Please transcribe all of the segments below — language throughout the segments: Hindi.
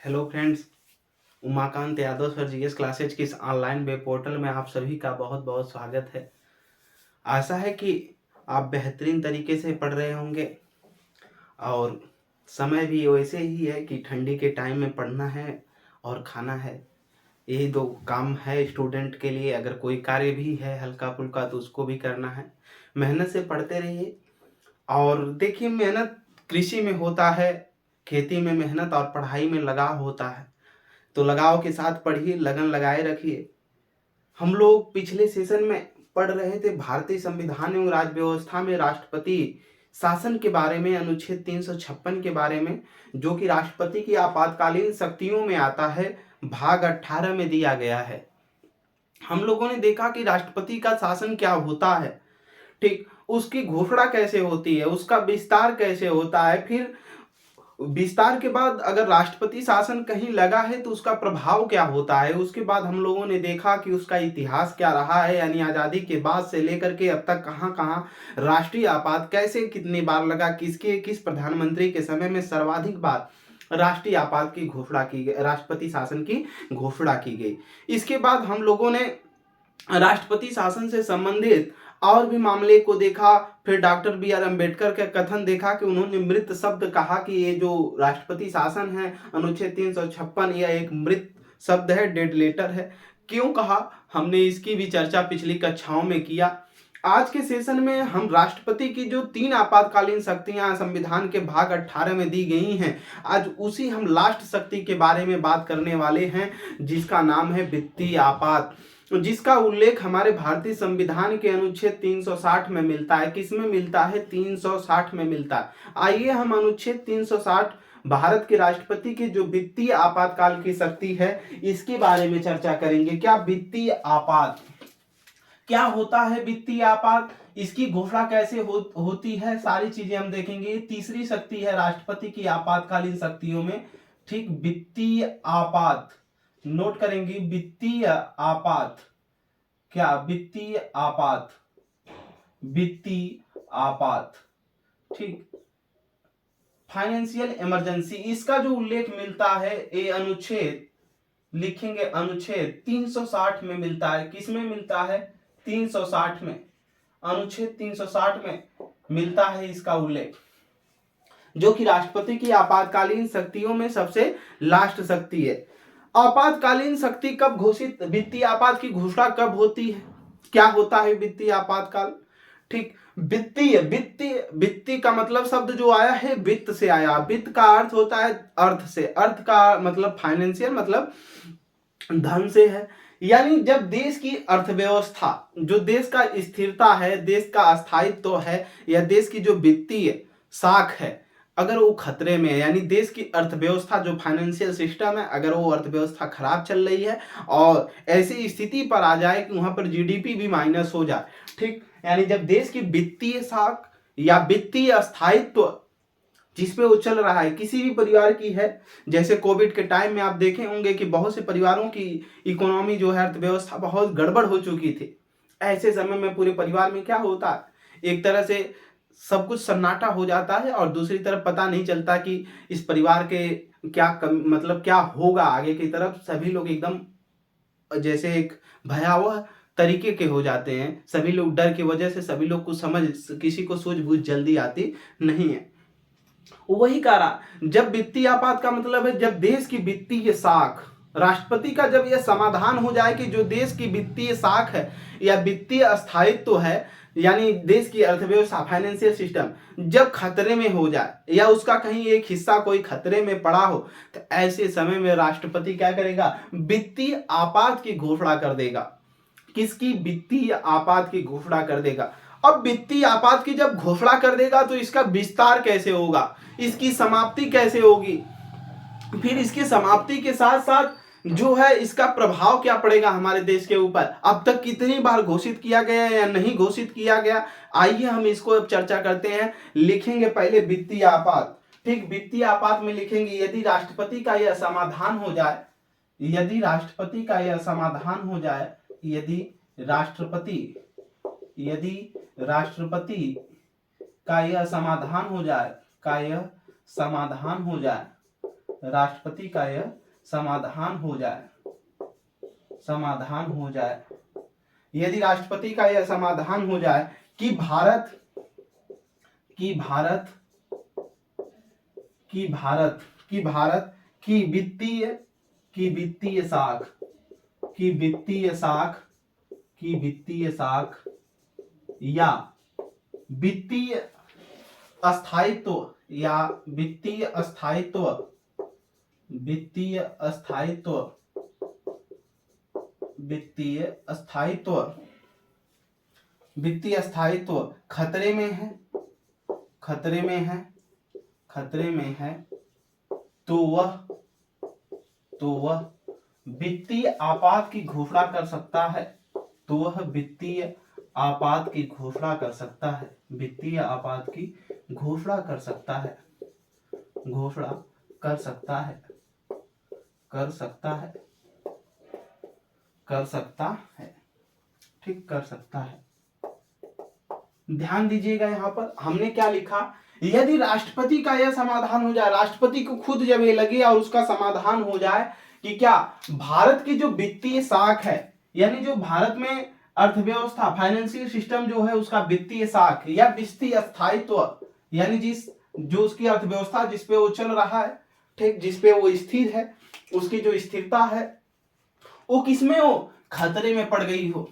Hello friends, Umakant Yadav sir GS classes के इस ऑनलाइन वेब पोर्टल में आप सभी का बहुत बहुत स्वागत है। आशा है कि आप बेहतरीन तरीके से पढ़ रहे होंगे और समय भी वैसे ही है कि ठंडी के टाइम में पढ़ना है और खाना है। यही दो काम है स्टूडेंट के लिए। अगर कोई कार्य भी है हल्का फुल्का तो उसको भी करना है। मेहनत से पढ़ते रहिए और देखिए, मेहनत कृषि में होता है, खेती में मेहनत और पढ़ाई में लगाव होता है। तो लगाव के साथ पढ़िए, लगन लगाए रखिए। हम लोग पिछले सेशन में पढ़ रहे थे भारतीय संविधान एवं राज्य व्यवस्था में राष्ट्रपति शासन के बारे में, अनुच्छेद 356 के बारे में, जो कि राष्ट्रपति की आपातकालीन शक्तियों में आता है, भाग 18 में दिया गया है। हम लोगों ने देखा कि राष्ट्रपति का शासन क्या होता है, ठीक, उसकी घोषणा कैसे होती है, उसका विस्तार कैसे होता है, फिर विस्तार के बाद अगर राष्ट्रपति शासन कहीं लगा है तो उसका प्रभाव क्या होता है। उसके बाद हम लोगों ने देखा कि उसका इतिहास क्या रहा है, यानी आज़ादी के बाद से लेकर के अब तक कहां कहां राष्ट्रीय आपात कैसे कितनी बार लगा, किस प्रधानमंत्री के समय में सर्वाधिक बार राष्ट्रीय आपात की घोषणा की गई, राष्ट्रपति शासन की घोषणा की गई। इसके बाद हम लोगों ने राष्ट्रपति शासन से संबंधित और भी मामले को देखा। फिर डॉक्टर बी.आर. अम्बेडकर का कथन देखा कि उन्होंने मृत शब्द कहा कि ये जो राष्ट्रपति शासन है, अनुच्छेद 356, यह एक मृत शब्द है, डेड लेटर है। क्यों कहा, हमने इसकी भी चर्चा पिछली कक्षाओं में किया। आज के सेशन में हम राष्ट्रपति की जो 3 आपातकालीन शक्तियां संविधान के भाग 18 में दी गई हैं, आज उसी हम लास्ट शक्ति के बारे में बात करने वाले हैं, जिसका नाम है वित्तीय आपात, जिसका उल्लेख हमारे भारतीय संविधान के अनुच्छेद 360 में मिलता है। किसमें मिलता है? 360 में मिलता है। आइए हम अनुच्छेद 360 भारत के राष्ट्रपति की जो वित्तीय आपातकाल की शक्ति है, इसके बारे में चर्चा करेंगे। क्या वित्तीय आपात क्या होता है, वित्तीय आपात, इसकी घोषणा कैसे होती है, सारी चीजें हम देखेंगे। तीसरी शक्ति है राष्ट्रपति की आपातकालीन शक्तियों में, ठीक, वित्तीय आपात। नोट करेंगे, वित्तीय आपात। क्या? वित्तीय आपात, वित्तीय आपात, ठीक। फाइनेंशियल इमरजेंसी, इसका जो उल्लेख मिलता है, ये अनुच्छेद लिखेंगे, अनुच्छेद 360 में मिलता है। किसमें मिलता है? 360 में, अनुच्छेद 360 में मिलता है इसका उल्लेख, जो कि राष्ट्रपति की आपातकालीन शक्तियों में सबसे लास्ट शक्ति है। आपातकालीन शक्ति कब घोषित, वित्तीय आपात की घोषणा कब होती है, क्या होता है वित्तीय आपातकाल, ठीक। वित्तीय वित्तीय वित्तीय का मतलब शब्द जो आया है वित्त से आया। वित्त का अर्थ होता है अर्थ से, अर्थ का मतलब फाइनेंशियल, मतलब धन से है। यानी जब देश की अर्थव्यवस्था, जो देश का स्थिरता है, देश का अस्थायित्व है, या देश की जो वित्तीय साख है, अगर वो खतरे में है, यानी देश की अर्थव्यवस्था जो फाइनेंशियल सिस्टम है, अगर वो अर्थव्यवस्था खराब चल रही है और ऐसी स्थिति पर आ जाए कि वहां पर जीडीपी भी माइनस हो जाए, ठीक, यानी जब देश की वित्तीय साख या वित्तीय अस्थायित्व जिस पे वो चल रहा है, किसी भी परिवार की है, जैसे कोविड के टाइम में आप देखे होंगे कि बहुत से परिवारों की इकोनॉमी जो है, अर्थव्यवस्था बहुत गड़बड़ हो चुकी थी। ऐसे समय में पूरे परिवार में क्या होता है, एक तरह से सब कुछ सन्नाटा हो जाता है और दूसरी तरफ पता नहीं चलता कि इस परिवार के मतलब क्या होगा आगे की तरफ। सभी लोग एकदम जैसे एक भयावह तरीके के हो जाते हैं। सभी लोग डर की वजह से, सभी लोग को समझ, किसी को सूझबूझ जल्दी आती नहीं है। वही कहा, जब वित्तीय आपात का मतलब है जब देश की वित्तीय साख, राष्ट्रपति का जब यह समाधान हो जाए कि जो देश की वित्तीय साख है या वित्तीय अस्थायित्व है, यानी देश की अर्थव्यवस्था, फाइनेंशियल सिस्टम जब खतरे में हो जाए या उसका कहीं एक हिस्सा कोई खतरे में पड़ा हो, तो ऐसे समय में राष्ट्रपति क्या करेगा? वित्तीय आपात की घोषणा कर देगा। किसकी? वित्तीय आपात की घोषणा कर देगा। अब वित्तीय आपात की जब घोषणा कर देगा तो इसका विस्तार कैसे होगा, इसकी समाप्ति कैसे होगी, फिर इसकी समाप्ति के साथ साथ जो है इसका प्रभाव क्या पड़ेगा हमारे देश के ऊपर, अब तक कितनी बार घोषित किया गया या नहीं घोषित किया गया, आइए हम इसको अब चर्चा करते हैं। लिखेंगे पहले वित्तीय आपात, ठीक। वित्तीय आपात में लिखेंगे यदि राष्ट्रपति का यह समाधान हो जाए, यदि राष्ट्रपति का यह समाधान हो जाए, यदि राष्ट्रपति का यह समाधान हो जाए, का यह समाधान हो जाए, राष्ट्रपति का यह समाधान हो जाए, समाधान हो जाए, यदि राष्ट्रपति का यह समाधान हो जाए कि भारत की भारत की भारत की भारत की वित्तीय की वित्तीय साख की वित्तीय साख की वित्तीय साख या वित्तीय अस्थायित्व या वित्तीय अस्थायित्व वित्तीय अस्थायित्व वित्तीय अस्थायित्व वित्तीय अस्थायित्व खतरे में है, खतरे में है, खतरे में है, तो वह वित्तीय आपात की घोषणा कर सकता है, तो वह वित्तीय आपात की घोषणा कर सकता है, वित्तीय आपात की घोषणा कर सकता है, घोषणा कर सकता है, कर सकता है, कर सकता है, ठीक, कर सकता है। ध्यान दीजिएगा यहां पर हमने क्या लिखा, यदि राष्ट्रपति का यह समाधान हो जाए, राष्ट्रपति को खुद जब ये लगे और उसका समाधान हो जाए कि क्या भारत की जो वित्तीय साख है, यानी जो भारत में अर्थव्यवस्था फाइनेंशियल सिस्टम जो है उसका वित्तीय साख या वित्तीय स्थायित्व, यानी जो उसकी अर्थव्यवस्था जिसपे वो चल रहा है, ठीक, जिसपे वो स्थिर है, उसकी जो स्थिरता है वो किसमें हो, खतरे में पड़ गई हो,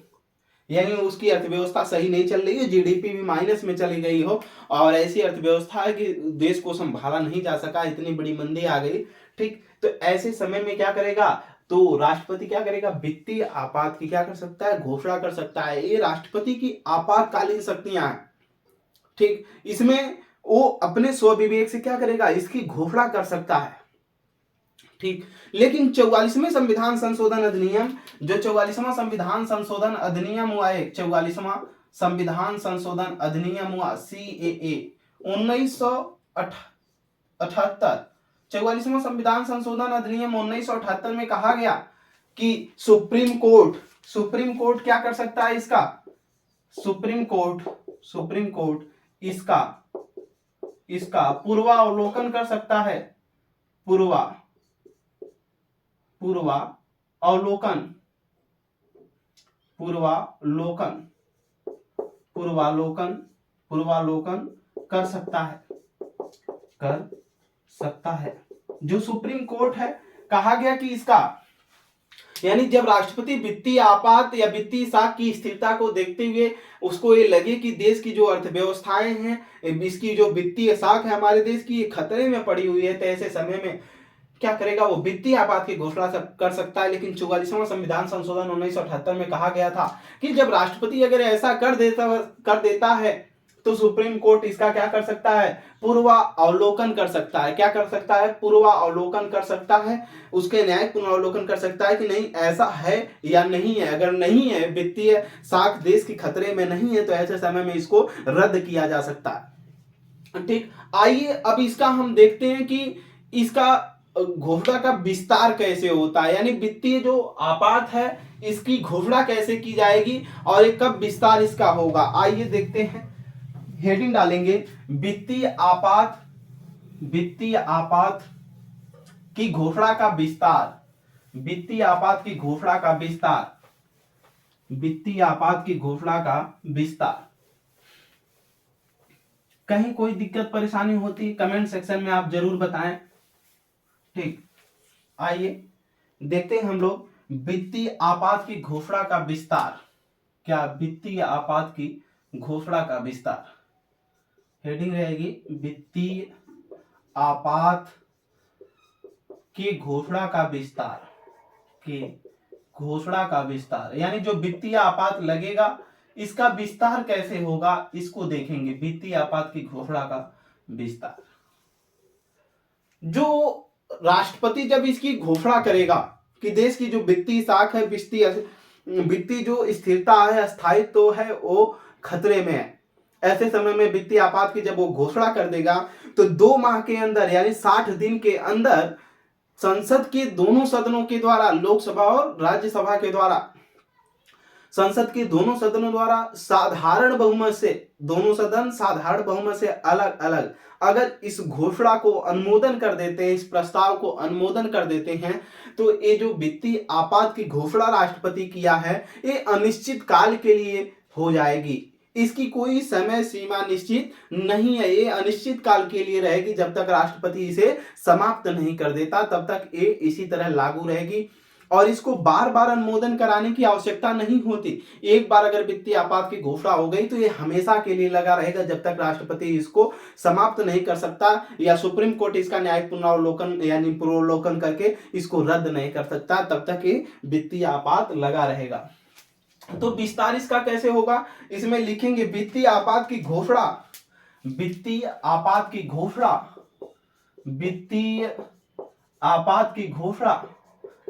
यानी उसकी अर्थव्यवस्था सही नहीं चल रही है, जीडीपी भी माइनस में चली गई हो और ऐसी अर्थव्यवस्था है कि देश को संभाला नहीं जा सका, इतनी बड़ी मंदी आ गई, ठीक, तो ऐसे समय में क्या करेगा, तो राष्ट्रपति क्या करेगा, वित्तीय आपात की क्या कर सकता है, घोषणा कर सकता है। ये राष्ट्रपति की आपातकालीन शक्तियां हैं, ठीक, इसमें वो अपने स्वविवेक से क्या करेगा, इसकी घोषणा कर सकता है, ठीक। लेकिन 44वें संविधान संशोधन अधिनियम, जो 44वां संविधान संशोधन अधिनियम हुआ है, 44वां संविधान संशोधन अधिनियम हुआ CAA 1978, 44वां संविधान संशोधन अधिनियम 1978 में कहा गया कि सुप्रीम कोर्ट क्या कर सकता है, इसका सुप्रीम कोर्ट इसका पूर्वावलोकन कर सकता है, पूर्वालोकन कर सकता है, जो सुप्रीम कोर्ट है, कहा गया कि इसका, यानी जब राष्ट्रपति वित्तीय आपात या वित्तीय साख की स्थिरता को देखते हुए उसको ये लगे कि देश की जो अर्थव्यवस्थाएं हैं, इसकी जो वित्तीय साख है हमारे देश की, ये खतरे में पड़ी हुई है, तो ऐसे समय में क्या करेगा, वो वित्तीय आपात की घोषणा कर सकता है। लेकिन 44वां संविधान संशोधन 1978 में कहा गया था कि जब राष्ट्रपति अगर ऐसा कर देता है तो सुप्रीम कोर्ट इसका क्या कर सकता है, पूर्वावलोकन कर सकता है, क्या कर सकता है, पूर्वावलोकन कर सकता है, उसके न्यायिक पुनरावलोकन कर सकता है कि नहीं ऐसा है या नहीं है, अगर नहीं है, वित्तीय साख देश की खतरे में नहीं है, तो ऐसे समय में इसको रद्द किया जा सकता है, ठीक। आइए अब इसका हम देखते हैं कि इसका घोषणा का विस्तार कैसे होता है, यानी वित्तीय जो आपात है इसकी घोषणा कैसे की जाएगी और ये कब विस्तार इसका होगा। आइए देखते हैं, हेडिंग डालेंगे वित्तीय आपात की घोषणा का विस्तार, वित्तीय आपात की घोषणा का विस्तार, वित्तीय आपात की घोषणा का विस्तार। कहीं कोई दिक्कत परेशानी होती है कमेंट सेक्शन में आप जरूर बताएं, ठीक। आइए देखते हैं हम लोग वित्तीय आपात की घोषणा का विस्तार, क्या वित्तीय आपात की घोषणा का विस्तार, हेडिंग रहेगी वित्तीय आपात की घोषणा का विस्तार, की घोषणा का विस्तार, यानी जो वित्तीय आपात लगेगा इसका विस्तार कैसे होगा इसको देखेंगे, वित्तीय आपात की घोषणा का विस्तार। जो राष्ट्रपति जब इसकी घोषणा करेगा कि देश की जो वित्तीय साख है, वित्तीय जो स्थिरता है, स्थायित्व है, वो खतरे में है, ऐसे समय में वित्तीय आपात की जब वो घोषणा कर देगा तो 2 माह के अंदर यानी 60 दिन के अंदर संसद के दोनों सदनों के द्वारा, लोकसभा और राज्यसभा के द्वारा संसद के दोनों सदनों द्वारा साधारण बहुमत से, दोनों सदन साधारण बहुमत से अलग अलग अगर इस घोषणा को अनुमोदन कर देते हैं, इस प्रस्ताव को अनुमोदन कर देते हैं, तो ये जो वित्तीय आपात की घोषणा राष्ट्रपति किया है ये अनिश्चित काल के लिए हो जाएगी। इसकी कोई समय सीमा निश्चित नहीं है, ये अनिश्चित काल के लिए रहेगी। जब तक राष्ट्रपति इसे समाप्त नहीं कर देता तब तक ये इसी तरह लागू रहेगी और इसको बार बार अनुमोदन कराने की आवश्यकता नहीं होती। एक बार अगर वित्तीय आपात की घोषणा हो गई तो ये हमेशा के लिए लगा रहेगा जब तक राष्ट्रपति इसको समाप्त नहीं कर सकता या सुप्रीम कोर्ट इसका न्यायिक पुनरावलोकन यानी पुनरावलोकन करके इसको रद्द नहीं कर सकता, तब तक ये वित्तीय आपात लगा रहेगा। तो विस्तार इसका कैसे होगा, इसमें लिखेंगे वित्तीय आपात की घोषणा, वित्तीय आपात की घोषणा, वित्तीय आपात की घोषणा,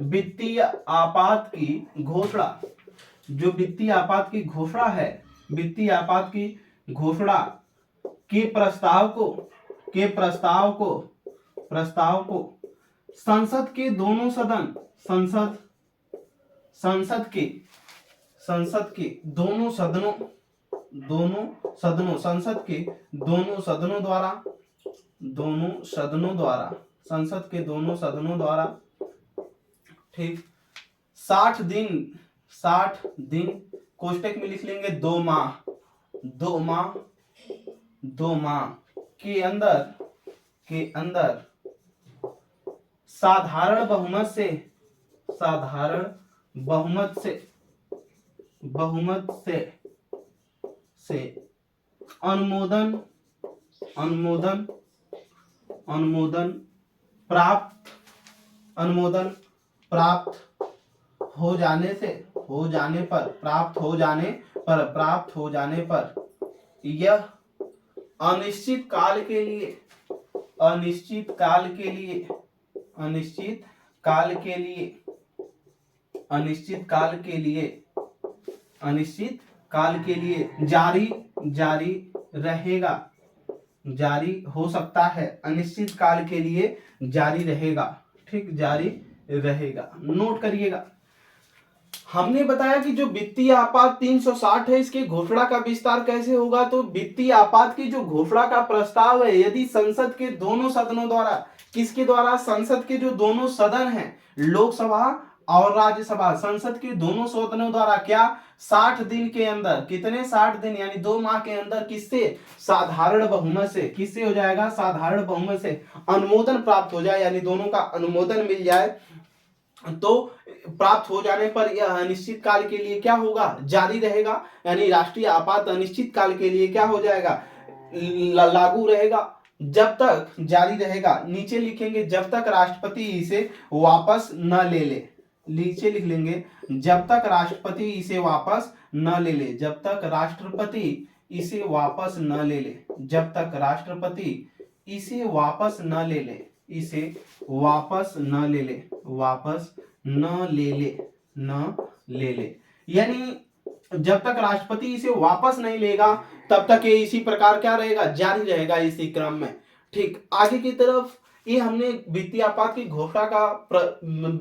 वित्तीय आपात की घोषणा, जो वित्तीय आपात की घोषणा है, वित्तीय आपात की घोषणा के प्रस्ताव को संसद के दोनों सदन, संसद के दोनों सदनों, संसद के दोनों सदनों द्वारा ठीक 60 दिन कोष्टक में लिख लेंगे 2 माह के अंदर साधारण बहुमत से अनुमोदन प्राप्त हो जाने पर यह अनिश्चित काल के लिए जारी हो सकता है, अनिश्चित काल के लिए जारी रहेगा। ठीक, जारी रहेगा। नोट करिएगा, हमने बताया कि जो वित्तीय आपात 360 है इसके घोषणा का विस्तार कैसे होगा। तो वित्तीय आपात की जो घोषणा का प्रस्ताव है यदि संसद के दोनों सदनों द्वारा, किसके द्वारा, संसद के जो दोनों सदन हैं, लोकसभा और राज्यसभा, संसद के दोनों सदनों द्वारा क्या 60 दिन के अंदर, कितने 60 दिन यानी 2 माह के अंदर किससे, साधारण बहुमत से, किससे हो जाएगा, साधारण बहुमत से अनुमोदन प्राप्त हो जाए यानी दोनों का अनुमोदन मिल जाए, तो प्राप्त हो जाने पर यह अनिश्चित काल के लिए क्या होगा, जारी रहेगा। यानी राष्ट्रीय आपात अनिश्चित काल के लिए क्या हो जाएगा, लागू रहेगा, जब तक जारी रहेगा। नीचे लिखेंगे जब तक राष्ट्रपति इसे वापस न ले ले, नीचे लिख लेंगे जब तक राष्ट्रपति इसे वापस न ले ले, जब तक राष्ट्रपति इसे वापस न ले ले, जब तक राष्ट्रपति इसे वापस न ले ले, इसे वापस न ले ले, वापस न ले ले, न ले ले, यानी जब तक राष्ट्रपति इसे वापस नहीं लेगा तब तक ये इसी प्रकार क्या रहेगा, जारी रहेगा इसी क्रम में। ठीक, आगे की तरफ ये हमने वित्तीय आपात की घोषणा का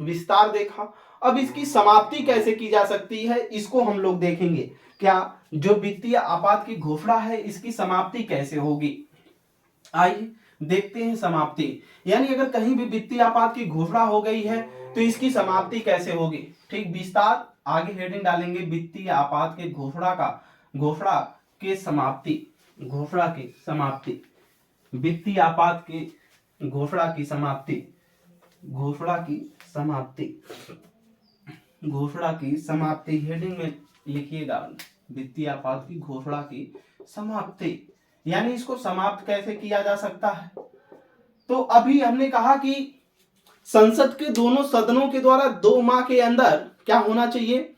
विस्तार देखा। अब इसकी समाप्ति कैसे की जा सकती है इसको हम लोग देखेंगे। क्या जो वित्तीय आपात की घोषणा है इसकी समाप्ति कैसे होगी, आइए देखते हैं समाप्ति। यानी अगर कहीं भी वित्तीय आपात की घोषणा हो गई है तो इसकी समाप्ति कैसे होगी। ठीक, विस्तार आगे हेडिंग डालेंगे वित्तीय आपात के घोषणा के समाप्ति, घोषणा की समाप्ति, वित्तीय आपात की घोषणा की समाप्ति, घोषणा की समाप्ति, घोषणा की समाप्ति हेडिंग में लिखिएगा वित्तीय आपात की घोषणा की समाप्ति, यानी इसको समाप्त कैसे किया जा सकता है। तो अभी हमने कहा कि संसद के दोनों सदनों के द्वारा 2 माह के अंदर क्या होना चाहिए,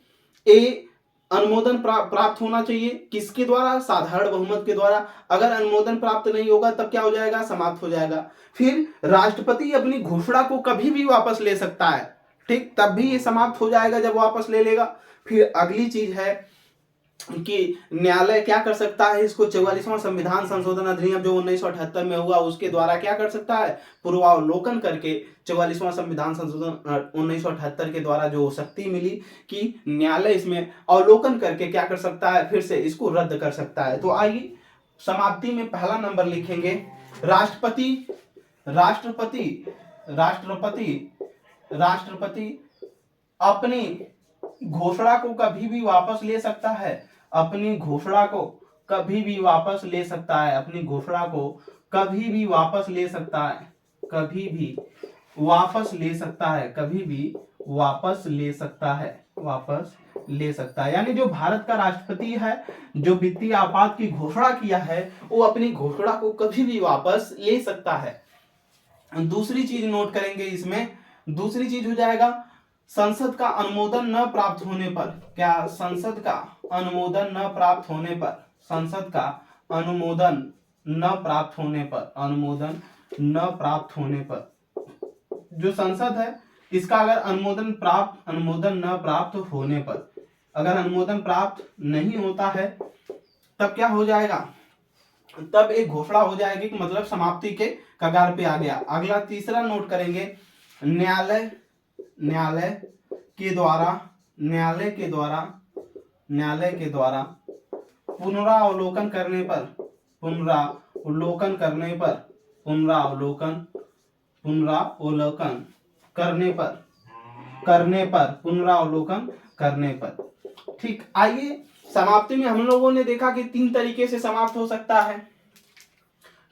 ए अनुमोदन प्राप्त होना चाहिए, किसके द्वारा, साधारण बहुमत के द्वारा। अगर अनुमोदन प्राप्त नहीं होगा तब क्या हो जाएगा, समाप्त हो जाएगा। फिर राष्ट्रपति अपनी घोषणा को कभी भी वापस ले सकता है, ठीक, तब भी ये समाप्त हो जाएगा जब वापस ले लेगा। फिर अगली चीज है कि न्यायालय क्या कर सकता है, इसको 44वां संविधान संशोधन अधिनियम जो 1978 में हुआ उसके द्वारा क्या कर सकता है, पूर्वावलोकन करके 44वां संविधान संशोधन 1978 के द्वारा जो शक्ति मिली कि न्यायालय इसमें अवलोकन करके क्या कर सकता है, फिर से इसको रद्द कर सकता है। तो आइए समाप्ति में पहला नंबर लिखेंगे, राष्ट्रपति राष्ट्रपति राष्ट्रपति राष्ट्रपति अपनी घोषणा को कभी भी वापस ले सकता है, अपनी घोषणा को कभी भी वापस ले सकता है, अपनी घोषणा को कभी भी वापस ले सकता है, कभी भी वापस ले सकता है, कभी भी वापस ले सकता है, वापस ले सकता है। यानी जो भारत का राष्ट्रपति है, जो वित्तीय आपात की घोषणा किया है, वो अपनी घोषणा को कभी भी वापस ले सकता है। दूसरी चीज नोट करेंगे इसमें, दूसरी चीज हो जाएगा संसद का अनुमोदन न प्राप्त होने पर, क्या संसद का अनुमोदन न प्राप्त होने पर, संसद का अनुमोदन न प्राप्त होने पर, अनुमोदन न प्राप्त होने पर, जो संसद है इसका अगर अनुमोदन न प्राप्त होने पर, अगर अनुमोदन प्राप्त नहीं होता है तब क्या हो जाएगा, तब एक घोषणा हो जाएगी कि मतलब समाप्ति के कगार पे आ गया। अगला तीसरा नोट करेंगे, न्यायालय के द्वारा पुनरावलोकन करने पर, पुनरावलोकन करने पर। ठीक, आइए समाप्ति में हम लोगों ने देखा कि 3 तरीके से समाप्त हो सकता है।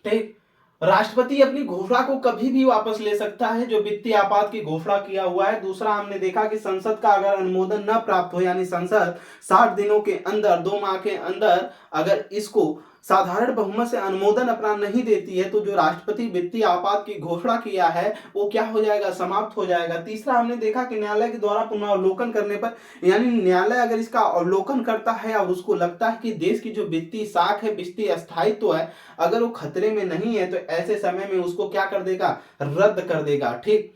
ठीक, राष्ट्रपति अपनी घोषणा को कभी भी वापस ले सकता है, जो वित्तीय आपात की घोषणा किया हुआ है। दूसरा हमने देखा कि संसद का अगर अनुमोदन न प्राप्त हो, यानी संसद 60 दिनों के अंदर, 2 माह के अंदर अगर इसको साधारण बहुमत से अनुमोदन अपना नहीं देती है, तो जो राष्ट्रपति वित्तीय आपात की घोषणा किया है वो क्या हो जाएगा, समाप्त हो जाएगा। तीसरा हमने देखा कि न्यायालय के द्वारा पुनरावलोकन करने पर, यानी न्यायालय अगर इसका अवलोकन करता है और उसको लगता है कि देश की जो वित्तीय साख है, वित्तीय स्थायित्व है, अगर वो खतरे में नहीं है, तो ऐसे समय में उसको क्या कर देगा, रद्द कर देगा। ठीक,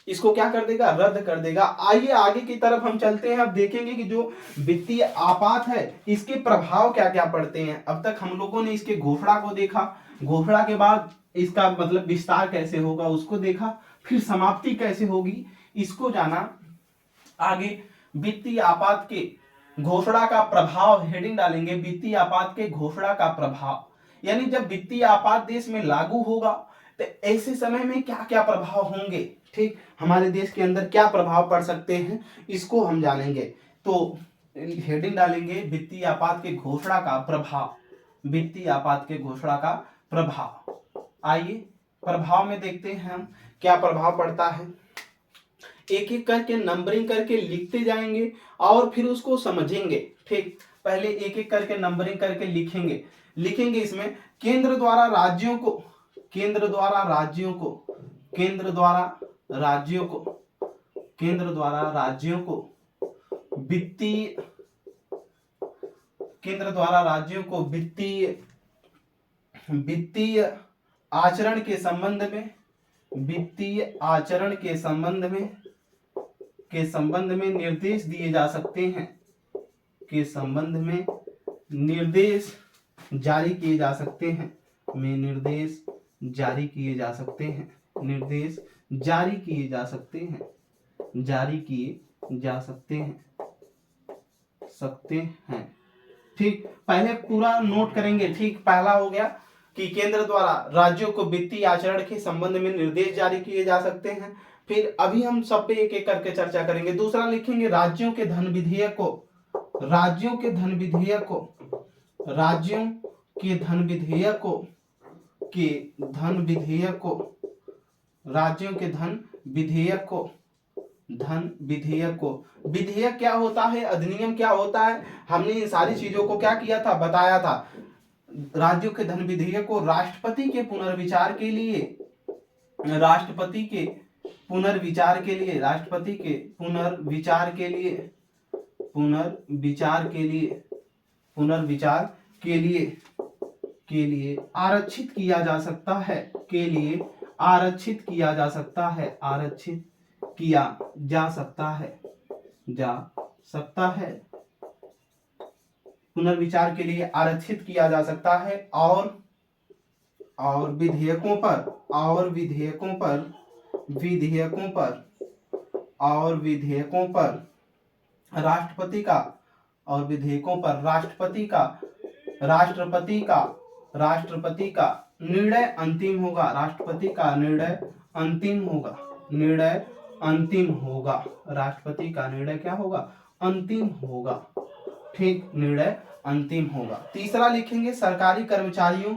इसको क्या कर देगा, रद्द कर देगा। आइए आगे की तरफ हम चलते हैं, अब देखेंगे कि जो वित्तीय आपात है इसके प्रभाव क्या क्या पड़ते हैं। अब तक हम लोगों ने इसके घोषणा को देखा, घोषणा के बाद इसका मतलब विस्तार कैसे होगा उसको देखा, फिर समाप्ति कैसे होगी इसको जाना। आगे वित्तीय आपात के घोषणा का प्रभाव, हेडिंग डालेंगे वित्तीय आपात के घोषणा का प्रभाव, यानी जब वित्तीय आपात देश में लागू होगा तो ऐसे समय में क्या क्या प्रभाव होंगे। ठीक, हमारे देश के अंदर क्या प्रभाव पड़ सकते हैं इसको हम जानेंगे। तो हेडिंग डालेंगे वित्तीय आपात के घोषणा का प्रभाव, वित्तीय आपात के घोषणा का प्रभाव। आइए प्रभाव में देखते हैं हम क्या प्रभाव पड़ता है। एक एक करके नंबरिंग करके लिखते जाएंगे और फिर उसको समझेंगे। ठीक, पहले एक एक करके नंबरिंग करके लिखेंगे इसमें केंद्र द्वारा राज्यों को वित्तीय आचरण के संबंध में निर्देश दिए जा सकते हैं, के संबंध में निर्देश जारी किए जा सकते हैं, निर्देश जारी किए जा सकते हैं। ठीक, पहले पूरा नोट करेंगे। ठीक, पहला हो गया कि केंद्र द्वारा राज्यों को वित्तीय आचरण के संबंध में निर्देश जारी किए जा सकते हैं। फिर अभी हम सब पे एक एक करके चर्चा करेंगे। दूसरा लिखेंगे राज्यों के धन विधेयक को विधेयक क्या होता है, अधिनियम क्या होता है, हमने इन सारी चीजों को क्या किया था, बताया था। राज्यों के धन विधेयक को राष्ट्रपति के पुनर्विचार के लिए आरक्षित किया जा सकता है। पुनर्विचार के लिए आरक्षित किया जा सकता है। और विधेयकों पर राष्ट्रपति का निर्णय अंतिम होगा। राष्ट्रपति का निर्णय अंतिम होगा। राष्ट्रपति का निर्णय क्या होगा? अंतिम होगा। ठीक, निर्णय अंतिम होगा। तीसरा लिखेंगे सरकारी कर्मचारियों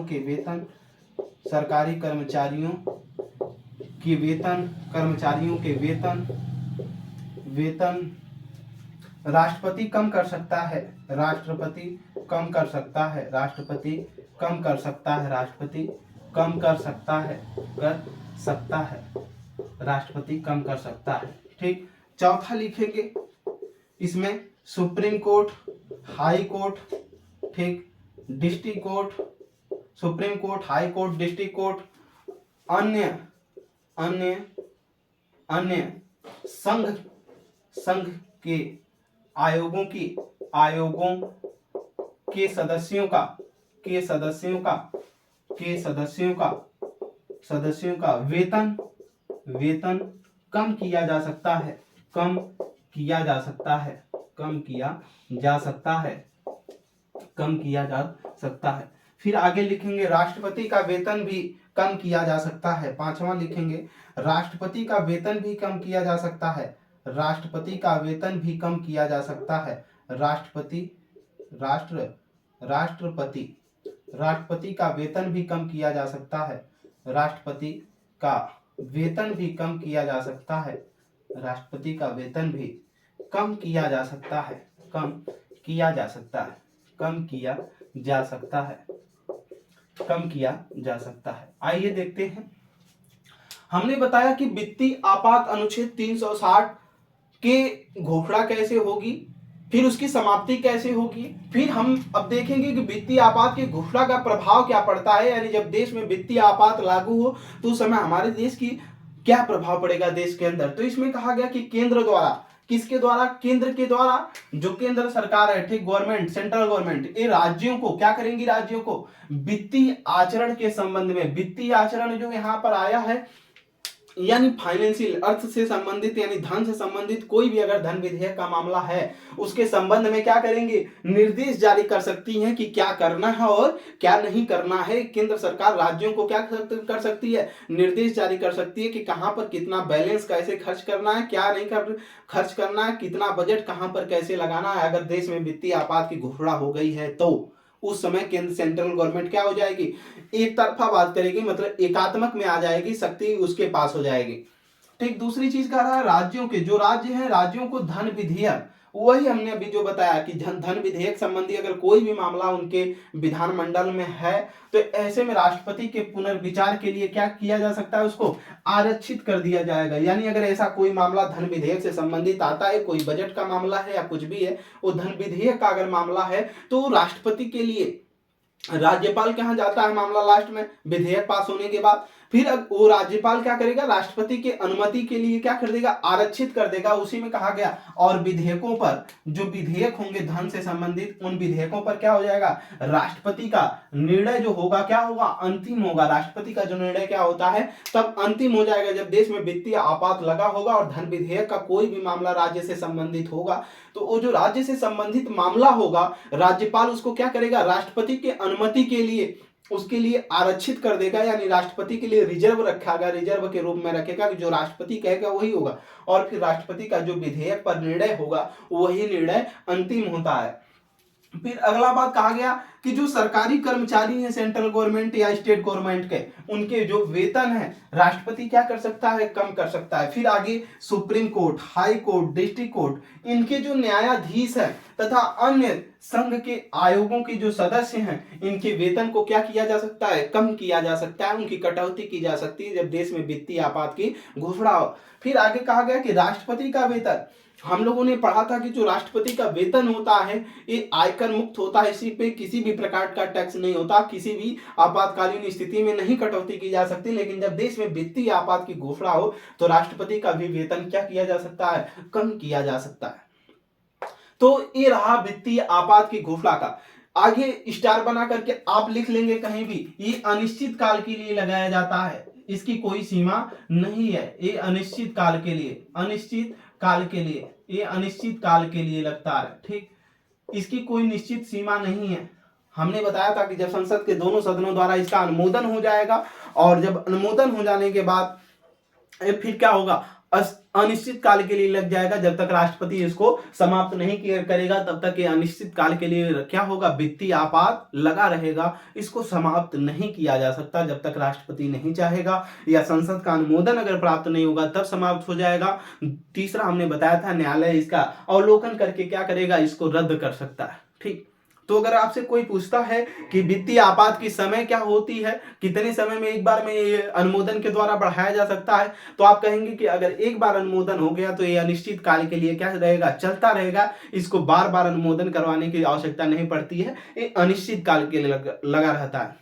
के वेतन, राष्ट्रपति कम कर सकता है। राष्ट्रपति कम कर सकता है। ठीक, चौथा लिखेंगे इसमें सुप्रीम कोर्ट, हाई कोर्ट, ठीक, district court, supreme court, high court, district court, अन्य संघ के आयोगों के सदस्यों का वेतन कम किया जा सकता है। फिर आगे लिखेंगे राष्ट्रपति का वेतन भी कम किया जा सकता है। पांचवां लिखेंगे राष्ट्रपति का वेतन भी कम किया जा सकता है। राष्ट्रपति का वेतन भी कम किया जा सकता है। राष्ट्रपति का वेतन भी कम किया जा सकता है। राष्ट्रपति का वेतन भी कम किया जा सकता है। राष्ट्रपति का वेतन भी कम किया जा सकता है। कम किया जा सकता है। आइए देखते हैं। हमने बताया कि वित्तीय आपात अनुच्छेद 360 के घोषणा कैसे होगी, फिर उसकी समाप्ति कैसे होगी, फिर हम अब देखेंगे कि वित्तीय आपात की घोषणा का प्रभाव क्या पड़ता है, यानी जब देश में वित्तीय आपात लागू हो तो उस समय हमारे देश की क्या प्रभाव पड़ेगा देश के अंदर। तो इसमें कहा गया कि केंद्र द्वारा, किसके द्वारा? केंद्र के द्वारा, जो केंद्र सरकार है, ठीक, गवर्नमेंट, सेंट्रल गवर्नमेंट, ये राज्यों को क्या करेंगी? राज्यों को वित्तीय आचरण के संबंध में, वित्तीय आचरण जो यहाँ पर आया है यानी फाइनेंशियल, अर्थ से संबंधित यानी धन से संबंधित कोई भी अगर धन विधेयक का मामला है उसके संबंध में क्या करेंगे? निर्देश जारी कर सकती हैं कि क्या करना है और क्या नहीं करना है। केंद्र सरकार राज्यों को क्या कर सकती है? निर्देश जारी कर सकती है कि कहां पर कितना बैलेंस कैसे खर्च करना है, क्या नहीं खर्च करना है, कितना बजट कहां पर कैसे लगाना है। अगर देश में वित्तीय आपात की घोषणा हो गई है तो उस समय केंद्र, सेंट्रल गवर्नमेंट क्या हो जाएगी? एक तरफा बात करेगी, मतलब एकात्मक में आ जाएगी, शक्ति उसके पास हो जाएगी। ठीक, दूसरी चीज कह रहा है राज्यों के, जो राज्य हैं राज्यों को धन विधेयक, वही हमने अभी जो बताया कि धन विधेयक संबंधी अगर कोई भी मामला उनके विधानमंडल में है तो ऐसे में राष्ट्रपति के पुनर्विचार के लिए क्या किया जा सकता है? उसको आरक्षित कर दिया जाएगा। यानी अगर ऐसा कोई मामला धन विधेयक से संबंधित आता है, कोई बजट का मामला है या कुछ भी है, वो धन विधेयक का अगर मामला है तो राष्ट्रपति के लिए राज्यपाल के यहाँ जाता है मामला लास्ट में विधेयक पास होने के बाद। फिर वो राज्यपाल क्या करेगा? राष्ट्रपति के अनुमति के लिए क्या कर देगा? आरक्षित कर देगा। उसी में कहा गया और विधेयकों पर, जो विधेयक होंगे धन से संबंधित, उन विधेयकों पर क्या हो जाएगा? राष्ट्रपति का निर्णय जो होगा क्या होगा? अंतिम होगा। राष्ट्रपति का जो निर्णय क्या होता है तब अंतिम हो जाएगा जब देश में वित्तीय आपात लगा होगा और धन विधेयक का कोई भी मामला राज्य से संबंधित होगा तो वो जो राज्य से संबंधित मामला होगा राज्यपाल उसको क्या करेगा? राष्ट्रपति के अनुमति के लिए उसके लिए आरक्षित कर देगा, यानी राष्ट्रपति के लिए रिजर्व रखेगा, रिजर्व के रूप में रखेगा कि जो राष्ट्रपति कहेगा वही होगा। और फिर राष्ट्रपति का जो विधेयक पर निर्णय होगा वही निर्णय अंतिम होता है। फिर अगला बात कहा गया कि जो सरकारी कर्मचारी हैं सेंट्रल गवर्नमेंट या स्टेट गवर्नमेंट के, उनके जो वेतन है राष्ट्रपति क्या कर सकता है? कम कर सकता है। फिर आगे supreme court, high court, district court, इनके जो न्यायाधीश हैं तथा अन्य संघ के आयोगों के जो सदस्य हैं, इनके वेतन को क्या किया जा सकता है? कम किया जा सकता है, उनकी कटौती की जा सकती है जब देश में वित्तीय आपात की घोषणा हो। फिर आगे कहा गया कि राष्ट्रपति का वेतन, हम लोगों ने पढ़ा था कि जो राष्ट्रपति का वेतन होता है ये आयकर मुक्त होता है, इसी पे किसी भी प्रकार का टैक्स नहीं होता, किसी भी आपातकालीन स्थिति में नहीं कटौती की जा सकती, लेकिन जब देश में वित्तीय आपात की घोषणा हो तो राष्ट्रपति का भी वेतन क्या किया जा सकता है, कम किया जा सकता है। तो ये रहा वित्तीय आपात की घोषणा का। आगे स्टार बना करके आप लिख लेंगे कहीं भी, ये अनिश्चित काल के लिए लगाया जाता है, इसकी कोई सीमा नहीं है, ये अनिश्चित काल के लिए, अनिश्चित काल के लिए, ये अनिश्चित काल के लिए लगता है, ठीक, इसकी कोई निश्चित सीमा नहीं है। हमने बताया था कि जब संसद के दोनों सदनों द्वारा इसका अनुमोदन हो जाएगा, और जब अनुमोदन हो जाने के बाद फिर क्या होगा, अनिश्चित काल के लिए लग जाएगा, जब तक राष्ट्रपति इसको समाप्त नहीं करेगा तब तक ये अनिश्चित काल के लिए क्या होगा, वित्तीय आपात लगा रहेगा, इसको समाप्त नहीं किया जा सकता जब तक राष्ट्रपति नहीं चाहेगा, या संसद का अनुमोदन अगर प्राप्त नहीं होगा तब समाप्त हो जाएगा। तीसरा हमने बताया था न्यायालय इसका अवलोकन करके क्या करेगा, इसको रद्द कर सकता है, ठीक। तो अगर आपसे कोई पूछता है कि वित्तीय आपात की समय क्या होती है, कितने समय में एक बार में ये अनुमोदन के द्वारा बढ़ाया जा सकता है, तो आप कहेंगे कि अगर एक बार अनुमोदन हो गया तो ये अनिश्चित काल के लिए क्या रहेगा, चलता रहेगा, इसको बार बार अनुमोदन करवाने की आवश्यकता नहीं पड़ती है, ये अनिश्चित काल के लिए लगा रहता है।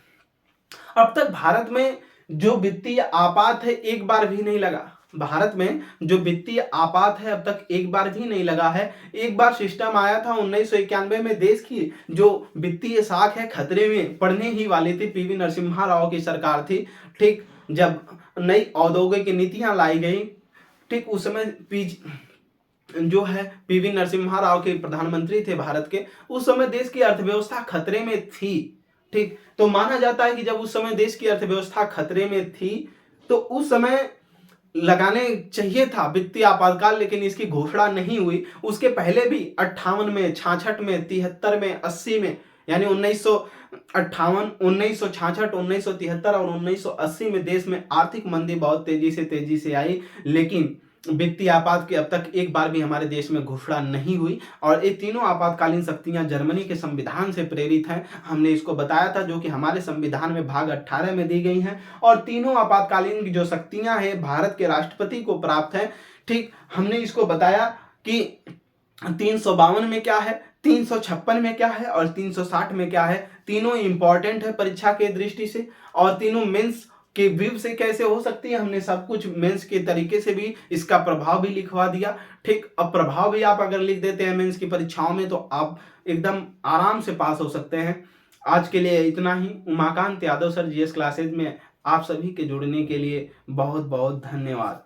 अब तक भारत में जो वित्तीय आपात है एक बार भी नहीं लगा, भारत में जो वित्तीय आपात है अब तक एक बार भी नहीं लगा है। एक बार सिस्टम आया था 1991 में, देश की जो वित्तीय साख है खतरे में पड़ने ही वाली थी, पीवी नरसिम्हा राव की सरकार थी, ठीक, जब नई औद्योगिक नीतियां लाई गई, ठीक, उस समय जो है पीवी नरसिम्हा राव के प्रधानमंत्री थे भारत के, उस समय देश की अर्थव्यवस्था खतरे में थी, ठीक। तो माना जाता है कि जब उस समय देश की अर्थव्यवस्था खतरे में थी तो उस समय लगाने चाहिए था वित्तीय आपातकाल, लेकिन इसकी घोषणा नहीं हुई। उसके पहले भी 58 में, 66 में, 73 में, 80 में, यानी 1958, 1966, 1973 और 1980 में देश में आर्थिक मंदी बहुत तेजी से आई, लेकिन वित्तीय आपात की अब तक एक बार भी हमारे देश में घोषणा नहीं हुई। और ये तीनों आपातकालीन शक्तियां जर्मनी के संविधान से प्रेरित हैं, हमने इसको बताया था, जो कि हमारे संविधान में भाग 18 में दी गई हैं। और तीनों आपातकालीन की जो शक्तियां हैं भारत के राष्ट्रपति को प्राप्त है, ठीक। हमने इसको बताया कि 352 में क्या है, 356 में क्या है और 360 में क्या है। तीनों इंपॉर्टेंट है परीक्षा के दृष्टि से, और तीनों मेंस के व्यू से कैसे हो सकती है, हमने सब कुछ मेंस के तरीके से भी इसका प्रभाव भी लिखवा दिया, ठीक। अब प्रभाव भी आप अगर लिख देते हैं मेंस की परीक्षाओं में तो आप एकदम आराम से पास हो सकते हैं। आज के लिए इतना ही। Umakant Yadav sir, GS classes में आप सभी के जुड़ने के लिए बहुत बहुत धन्यवाद।